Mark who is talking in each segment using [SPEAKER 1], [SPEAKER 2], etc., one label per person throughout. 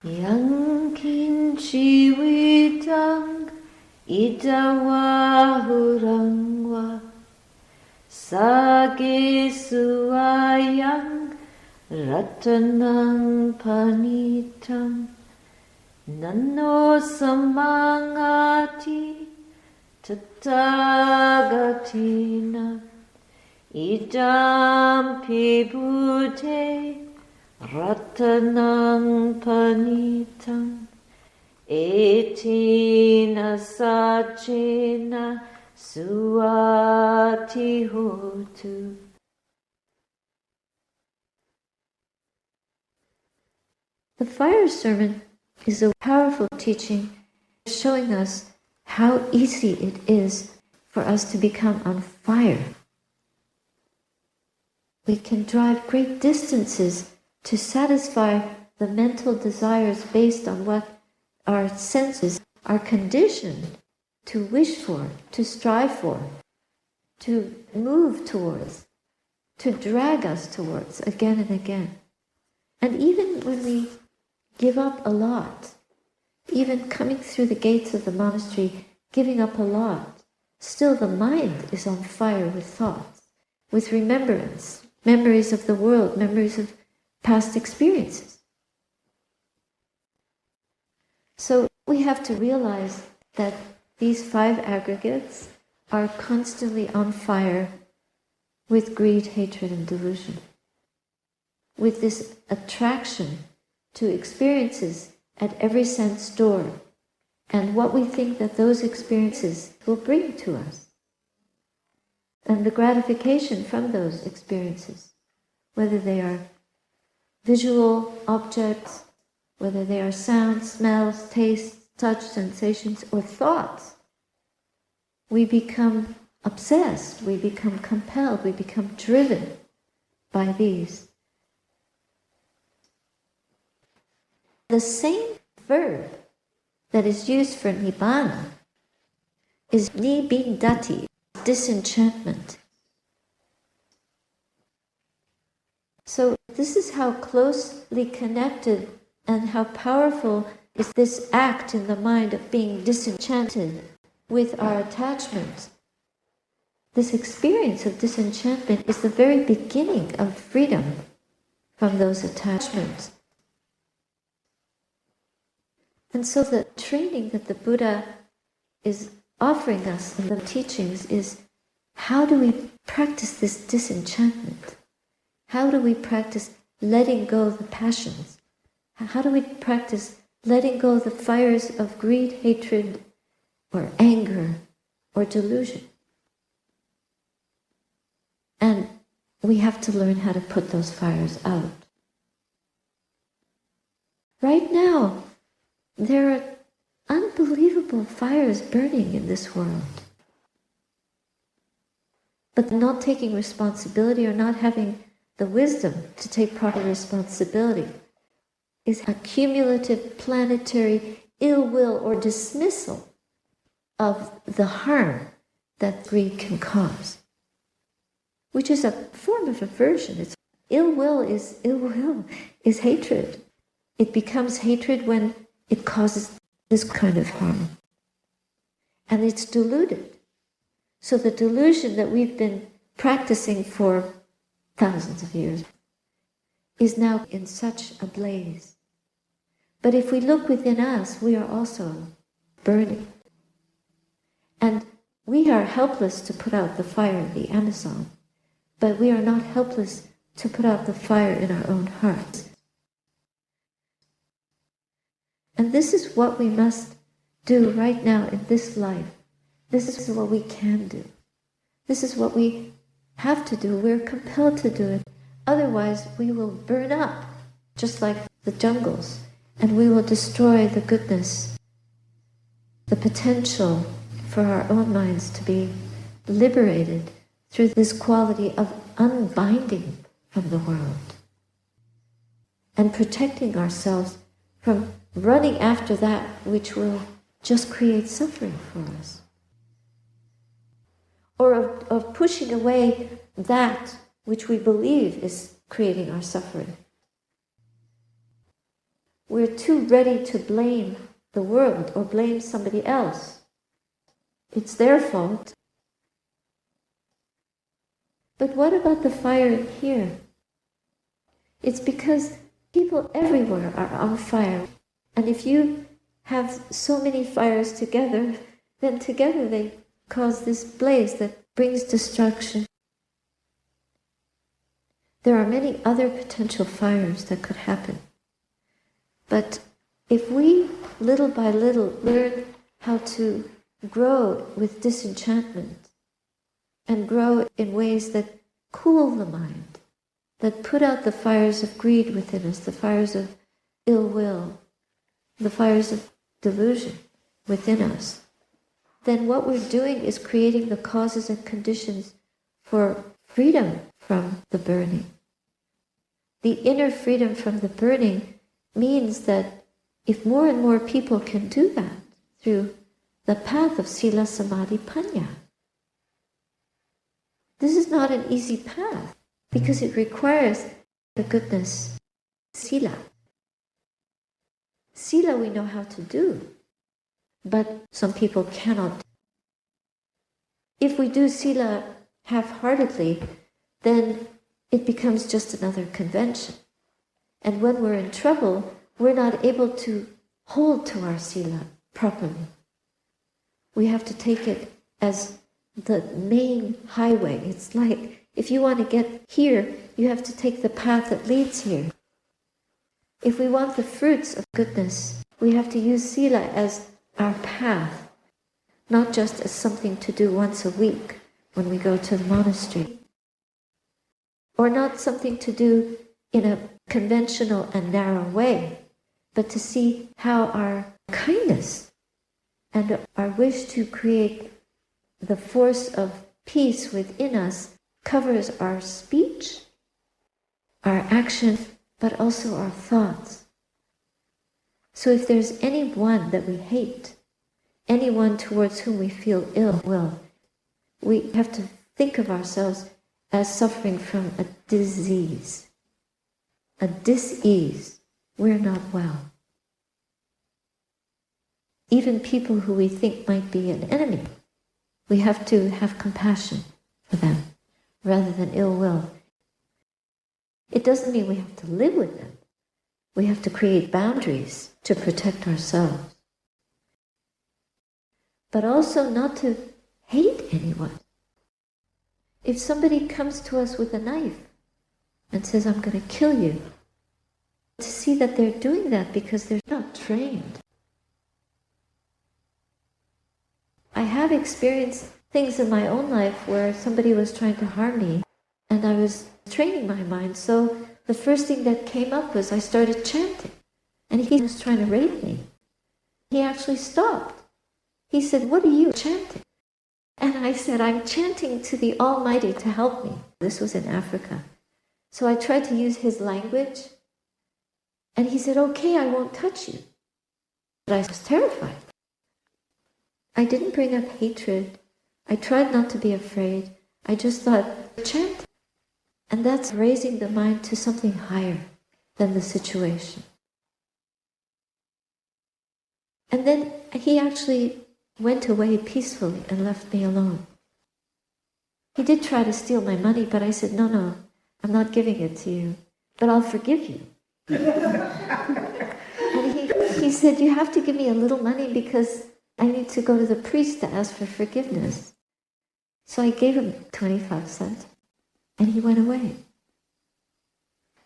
[SPEAKER 1] Yang kinchi widang idawahurangwa sage suayang ratanang panitam nano samangati tatagatina idam pibute ratanang panitam etina sachena suati hotu. The fire sermon is a powerful teaching showing us how easy it is for us to become on fire. We can drive great distances to satisfy the mental desires based on what our senses are conditioned to wish for, to strive for, to move towards, to drag us towards again and again. And even when we give up a lot, even coming through the gates of the monastery, giving up a lot, still the mind is on fire with thoughts, with remembrance, memories of the world, memories of past experiences. So we have to realize that these 5 aggregates are constantly on fire with greed, hatred, and delusion, with this attraction to experiences at every sense door, and what we think that those experiences will bring to us, and the gratification from those experiences, whether they are visual objects, whether they are sounds, smells, tastes, touch, sensations, or thoughts. We become obsessed, we become compelled, we become driven by these. The same verb that is used for nibbana is nibbindati, disenchantment. So this is how closely connected and how powerful is this act in the mind of being disenchanted with our attachments. This experience of disenchantment is the very beginning of freedom from those attachments. And so the training that the Buddha is offering us in the teachings is, how do we practice this disenchantment? How do we practice letting go of the passions? How do we practice letting go of the fires of greed, hatred, or anger, or delusion? And we have to learn how to put those fires out. Right now, there are unbelievable fires burning in this world. But not taking responsibility or not having the wisdom to take proper responsibility is a cumulative planetary ill will or dismissal of the harm that greed can cause, which is a form of aversion. It's ill will is hatred. It becomes hatred when it causes this kind of harm. And it's diluted. So the delusion that we've been practicing for thousands of years is now in such a blaze. But if we look within us, we are also burning. And we are helpless to put out the fire in the Amazon, but we are not helpless to put out the fire in our own hearts. And this is what we must do right now in this life. This is what we can do. This is what we have to do. We're compelled to do it. Otherwise, we will burn up, just like the jungles, and we will destroy the goodness, the potential for our own minds to be liberated through this quality of unbinding from the world and protecting ourselves from running after that which will just create suffering for us, or of pushing away that which we believe is creating our suffering. we're too ready to blame the world or blame somebody else. It's their fault. But what about the fire in here? It's because people everywhere are on fire. And if you have so many fires together, then together they cause this blaze that brings destruction. There are many other potential fires that could happen. But if we, little by little, learn how to grow with disenchantment and grow in ways that cool the mind, that put out the fires of greed within us, the fires of ill will, the fires of delusion within us, then what we're doing is creating the causes and conditions for freedom from the burning. The inner freedom from the burning means that if more and more people can do that through the path of Sila, Samadhi, Panya. This is not an easy path because it requires the goodness, Sila. Sila we know how to do, but some people cannot. If we do Sila half-heartedly, then it becomes just another convention. And when we're in trouble, we're not able to hold to our Sila properly. We have to take it as the main highway. It's like, if you want to get here, you have to take the path that leads here. If we want the fruits of goodness, we have to use Sila as our path, not just as something to do once a week when we go to the monastery, or not something to do in a conventional and narrow way, but to see how our kindness and our wish to create the force of peace within us covers our speech, our action, but also our thoughts. So if there's anyone that we hate, anyone towards whom we feel ill will, we have to think of ourselves as suffering from a disease, a dis-ease. We're not well. Even people who we think might be an enemy, we have to have compassion for them rather than ill will. It doesn't mean we have to live with them. We have to create boundaries to protect ourselves. But also not to hate anyone. If somebody comes to us with a knife and says, I'm going to kill you, to see that they're doing that because they're not trained. I have experienced things in my own life where somebody was trying to harm me and I was training my mind. So the first thing that came up was I started chanting and he was trying to rape me. He actually stopped. He said, what are you chanting? And I said, I'm chanting to the Almighty to help me. This was in Africa. So I tried to use his language and he said, okay, I won't touch you. But I was terrified. I didn't bring up hatred. I tried not to be afraid. I just thought, chant. And that's raising the mind to something higher than the situation. And then he actually went away peacefully and left me alone. He did try to steal my money, but I said, no, I'm not giving it to you, but I'll forgive you. And he said, you have to give me a little money because I need to go to the priest to ask for forgiveness. So I gave him 25 cents and he went away.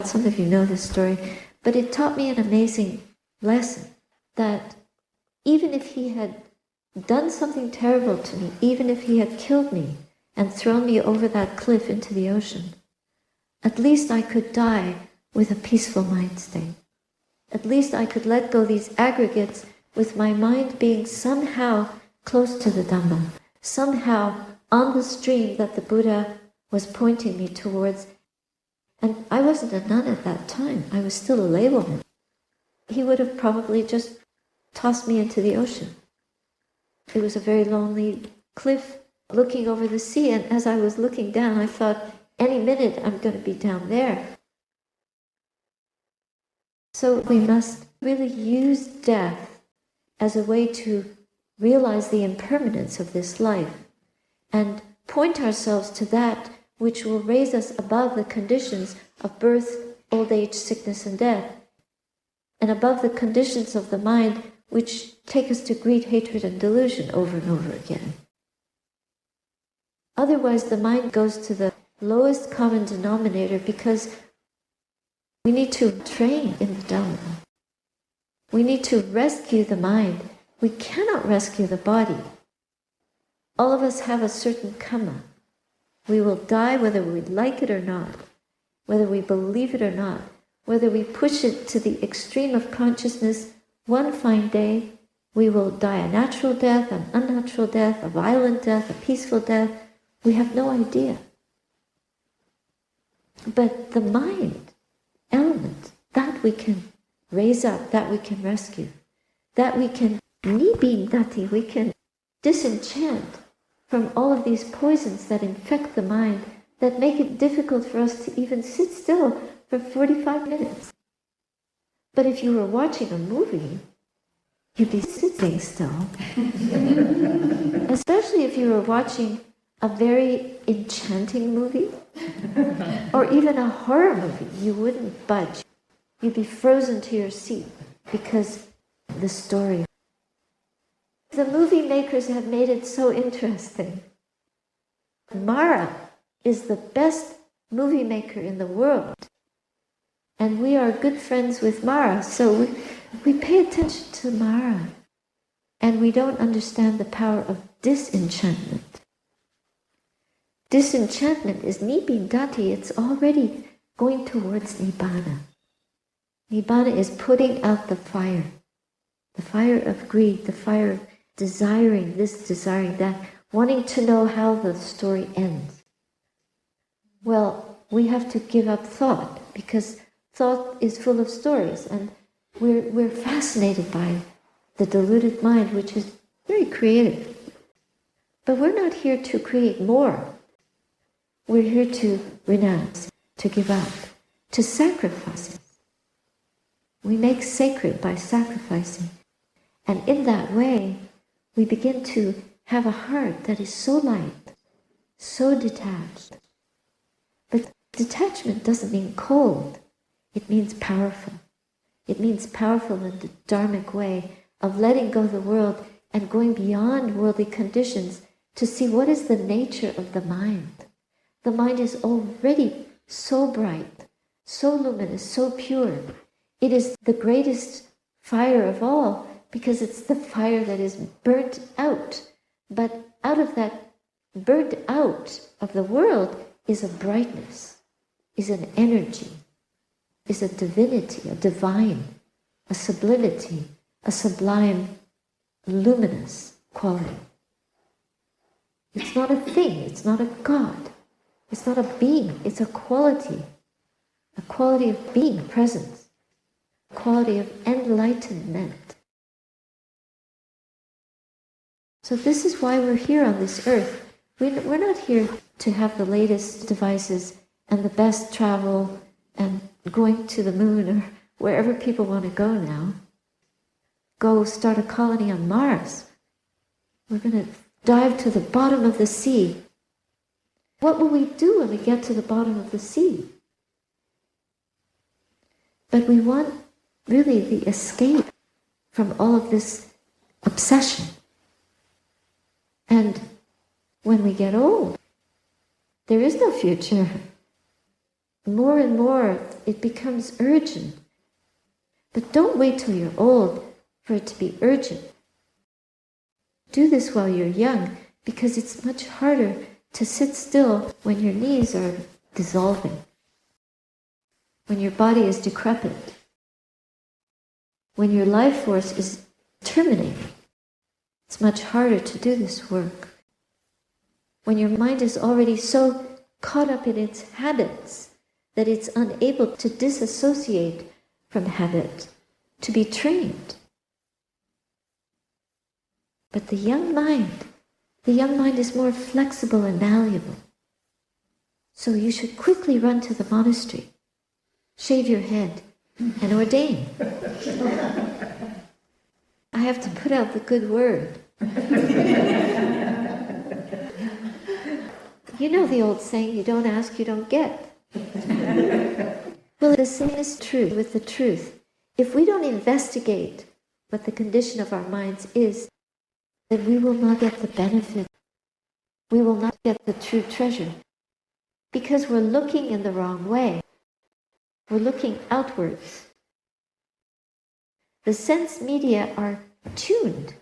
[SPEAKER 1] Some of you know this story, but it taught me an amazing lesson that even if he had done something terrible to me, even if he had killed me and thrown me over that cliff into the ocean, at least I could die with a peaceful mind state. At least I could let go these aggregates with my mind being somehow close to the Dhamma, somehow on the stream that the Buddha was pointing me towards. And I wasn't a nun at that time. I was still a lay woman. He would have probably just tossed me into the ocean. It was a very lonely cliff looking over the sea, and as I was looking down, I thought, any minute I'm going to be down there. So we must really use death as a way to realize the impermanence of this life and point ourselves to that which will raise us above the conditions of birth, old age, sickness, and death, and above the conditions of the mind which take us to greed, hatred, and delusion over and over again. Otherwise, the mind goes to the lowest common denominator because we need to train in the Dhamma. We need to rescue the mind. We cannot rescue the body. All of us have a certain karma. We will die whether we like it or not, whether we believe it or not, whether we push it to the extreme of consciousness. One fine day, we will die a natural death, an unnatural death, a violent death, a peaceful death. We have no idea. But the mind element, that we can raise up, that we can rescue, that we can nibindati, we can disenchant from all of these poisons that infect the mind, that make it difficult for us to even sit still for 45 minutes. But if you were watching a movie, you'd be sitting still. Especially if you were watching a very enchanting movie, or even a horror movie, you wouldn't budge. You'd be frozen to your seat because the story. The movie makers have made it so interesting. Mara is the best movie maker in the world. And we are good friends with Mara, so we pay attention to Mara. And we don't understand the power of disenchantment. Disenchantment is nibindati, it's already going towards nibbana. Nibbana is putting out the fire of greed, the fire of desiring this, desiring that, wanting to know how the story ends. Well, we have to give up thought, because thought is full of stories, and we're fascinated by the deluded mind, which is very creative. But we're not here to create more. We're here to renounce, to give up, to sacrifice. We make sacred by sacrificing. And in that way, we begin to have a heart that is so light, so detached. But detachment doesn't mean cold. It means powerful. It means powerful in the dharmic way of letting go of the world and going beyond worldly conditions to see what is the nature of the mind. The mind is already so bright, so luminous, so pure. It is the greatest fire of all because it's the fire that is burnt out. But out of that burnt out of the world is a brightness, is an energy, is a divinity, a divine, a sublimity, a sublime, luminous quality. It's not a thing, it's not a God, it's not a being, it's a quality of being, presence, a quality of enlightenment. So this is why we're here on this earth. We're not here to have the latest devices and the best travel and going to the moon or wherever people want to go now. Go start a colony on Mars. We're going to dive to the bottom of the sea. What will we do when we get to the bottom of the sea? But we want really the escape from all of this obsession. And when we get old, there is no future. More and more, it becomes urgent. But don't wait till you're old for it to be urgent. Do this while you're young, because it's much harder to sit still when your knees are dissolving, when your body is decrepit, when your life force is terminating. It's much harder to do this work. When your mind is already so caught up in its habits that it's unable to disassociate from habit, to be trained. But the young mind is more flexible and malleable. So you should quickly run to the monastery, shave your head, and ordain. I have to put out the good word. You know the old saying, you don't ask, you don't get. Well, the same is true with the truth. If we don't investigate what the condition of our minds is, then we will not get the benefit. We will not get the true treasure. Because we're looking in the wrong way. We're looking outwards. The sense media are tuned.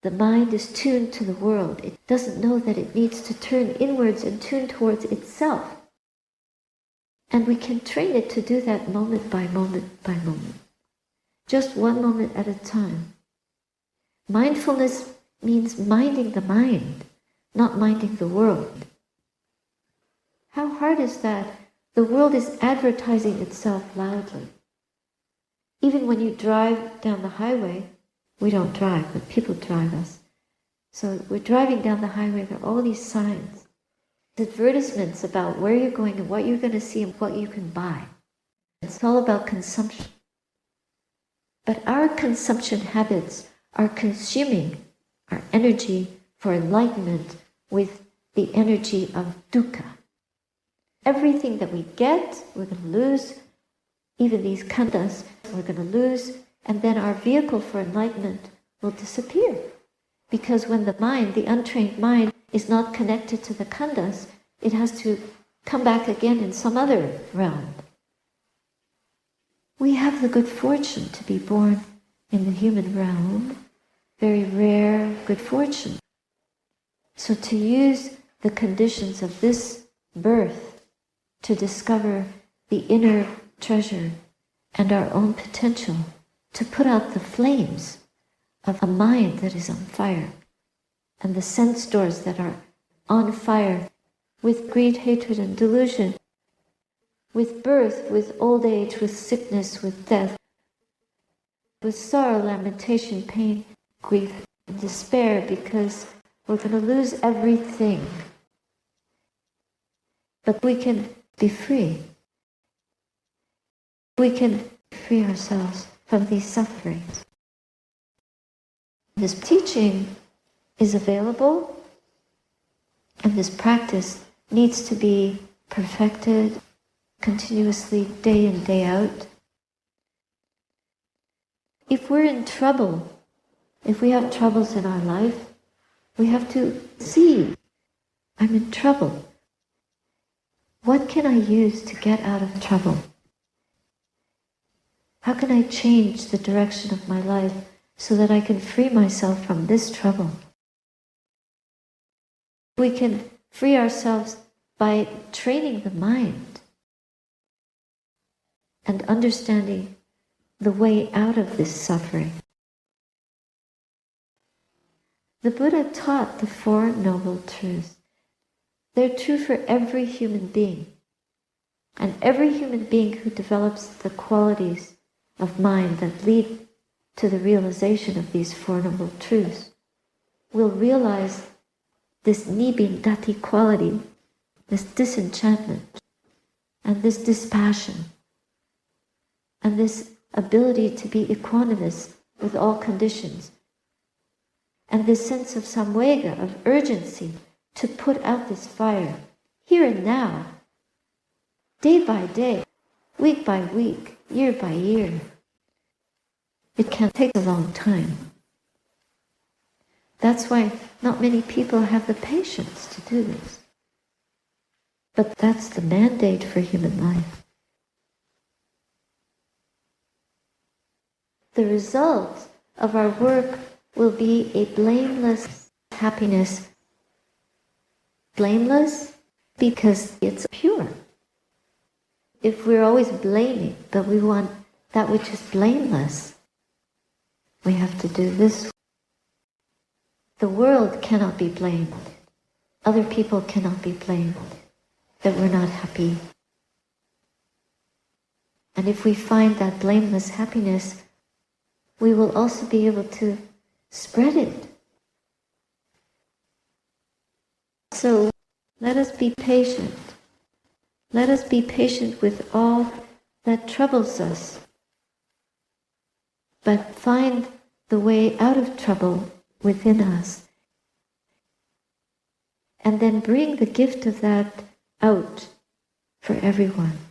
[SPEAKER 1] The mind is tuned to the world. It doesn't know that it needs to turn inwards and tune towards itself. And we can train it to do that moment by moment by moment. Just one moment at a time. Mindfulness means minding the mind, not minding the world. How hard is that? The world is advertising itself loudly. Even when you drive down the highway, we don't drive, but people drive us. So we're driving down the highway, there are all these signs, advertisements about where you're going and what you're going to see and what you can buy. It's all about consumption. But our consumption habits are consuming our energy for enlightenment with the energy of dukkha. Everything that we get, we're going to lose. Even these khandhas, we're going to lose. And then our vehicle for enlightenment will disappear. Because when the mind, the untrained mind, is not connected to the khandhas, it has to come back again in some other realm. We have the good fortune to be born in the human realm. Very rare good fortune. So to use the conditions of this birth to discover the inner treasure and our own potential, to put out the flames of a mind that is on fire and the sense doors that are on fire with greed, hatred, and delusion, with birth, with old age, with sickness, with death, with sorrow, lamentation, pain, grief, and despair, because we're going to lose everything. But we can be free. We can free ourselves from these sufferings. This teaching is available, and this practice needs to be perfected continuously, day in, day out. If we're in trouble, if we have troubles in our life, we have to see, I'm in trouble. What can I use to get out of trouble? How can I change the direction of my life so that I can free myself from this trouble? We can free ourselves by training the mind and understanding the way out of this suffering. The Buddha taught the Four Noble Truths. They're true for every human being. And every human being who develops the qualities of mind that lead to the realization of these Four Noble Truths will realize this nibbindati quality, this disenchantment, and this dispassion, and this ability to be equanimous with all conditions, and this sense of samvega, of urgency, to put out this fire, here and now, day by day, week by week, year by year. It can take a long time. That's why not many people have the patience to do this. But that's the mandate for human life. The result of our work will be a blameless happiness. Blameless because it's pure. If we're always blaming, but we want that which is blameless, we have to do this. The world cannot be blamed. Other people cannot be blamed that we're not happy. And if we find that blameless happiness, we will also be able to spread it. So let us be patient. Let us be patient with all that troubles us, but find the way out of trouble within us, and then bring the gift of that out for everyone.